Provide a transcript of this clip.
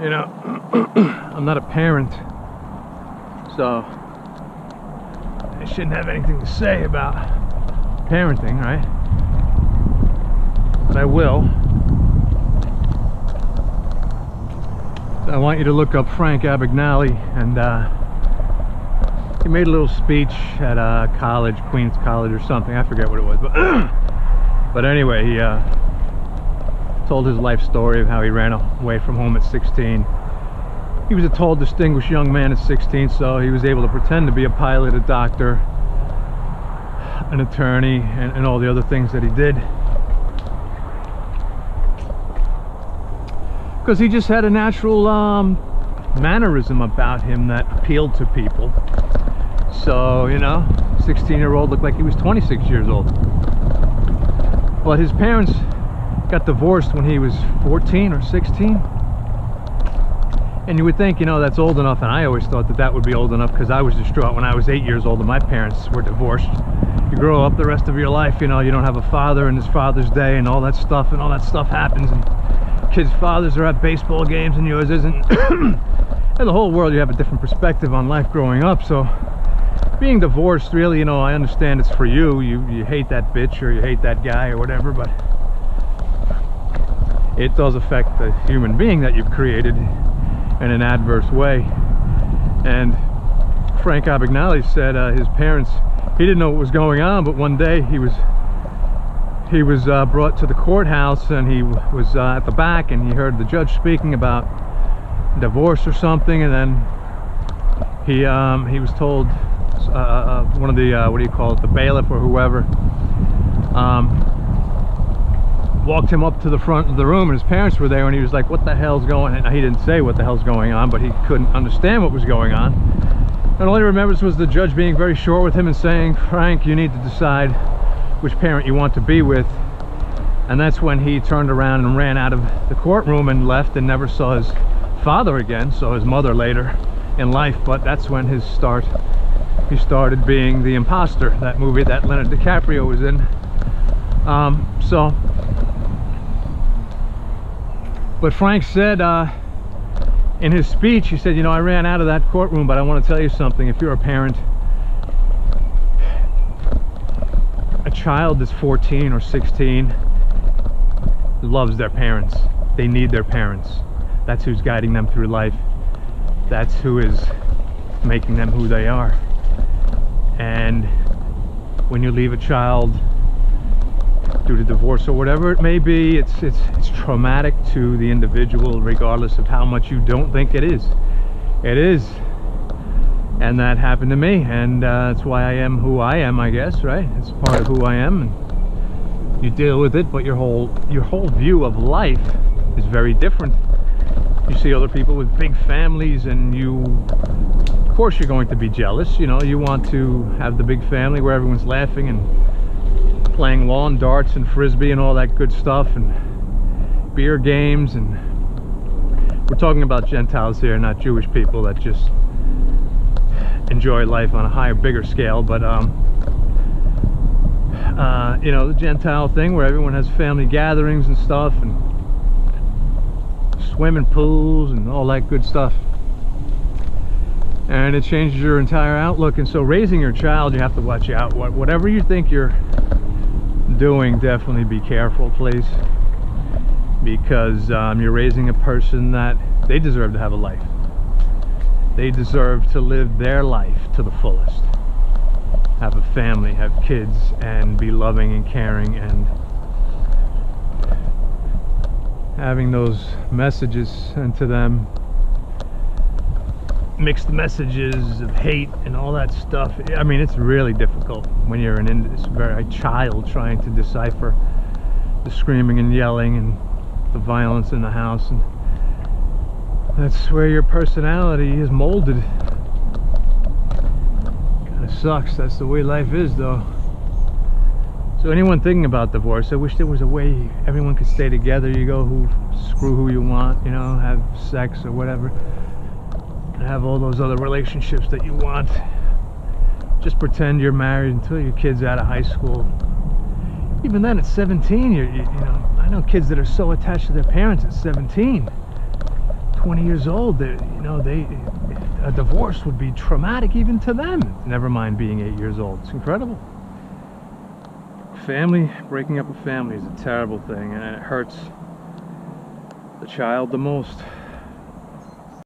You know, I'm not a parent, so I shouldn't have anything to say about parenting, right? But I will. So I want you to look up Frank Abagnale, and he made a little speech at college, Queens College or something. I forget what it was, but anyway, he told his life story of how he ran away from home at 16. He was a tall, distinguished young man at 16, so he was able to pretend to be a pilot, a doctor, an attorney, and all the other things that he did. Because he just had a natural mannerism about him that appealed to people. So, you know, 16-year-old looked like he was 26 years old. But his parents got divorced when he was 14 or 16. And you would think, you know, that's old enough, and I always thought that that would be old enough because I was distraught when I was 8 years old and my parents were divorced. You grow up the rest of your life, you know, you don't have a father, and it's Father's Day and all that stuff happens, and kids' fathers are at baseball games and yours isn't. And the whole world, you have a different perspective on life growing up. So being divorced, really, you know, I understand it's for you. You hate that bitch or you hate that guy or whatever, but it does affect the human being that you've created in an adverse way. And Frank Abagnale said his parents, he didn't know what was going on, but one day he was brought to the courthouse, and he was at the back, and he heard the judge speaking about divorce or something, and then he was told one of the what do you call it, the bailiff or whoever walked him up to the front of the room, and his parents were there, and he was like, what the hell's going on? He didn't say what the hell's going on, but he couldn't understand what was going on. And all he remembers was the judge being very short with him and saying, Frank, you need to decide which parent you want to be with. And that's when he turned around and ran out of the courtroom and left and never saw his father again. So his mother later in life, but that's when he started being the imposter, that movie that Leonardo DiCaprio was in. But Frank said in his speech, he said, you know, I ran out of that courtroom, but I want to tell you something. If you're a parent, a child that's 14 or 16 loves their parents. They need their parents. That's who's guiding them through life. That's who is making them who they are. And when you leave a child due to divorce or whatever it may be, it's traumatic to the individual, regardless of how much you don't think it is. It is. And that happened to me, and that's why I am who I am, I guess, right? It's part of who I am, and you deal with it, but your whole view of life is very different. You see other people with big families, and of course you're going to be jealous. You know, you want to have the big family where everyone's laughing and playing lawn darts and frisbee and all that good stuff, and beer games. And we're talking about Gentiles here, not Jewish people that just enjoy life on a higher, bigger scale. But you know, the Gentile thing where everyone has family gatherings and stuff, and swimming pools and all that good stuff, and it changes your entire outlook. And so raising your child, you have to watch out. Whatever you think you're doing, definitely be careful, please, because you're raising a person that they deserve to have a life. They deserve to live their life to the fullest, have a family, have kids, and be loving and caring, and having those messages sent to them, mixed messages of hate and all that stuff. I mean, it's really difficult when you're a child trying to decipher the screaming and yelling and the violence in the house, and that's where your personality is molded. Kind of sucks. That's the way life is, though. So anyone thinking about divorce, I wish there was a way everyone could stay together. You go screw who you want, you know, have sex or whatever, and have all those other relationships that you want. Just pretend you're married until your kid's out of high school. Even then, at 17, you know, I know kids that are so attached to their parents at 17. 20 years old, a divorce would be traumatic even to them, never mind being 8 years old. It's incredible. Breaking up a family is a terrible thing, and it hurts the child the most.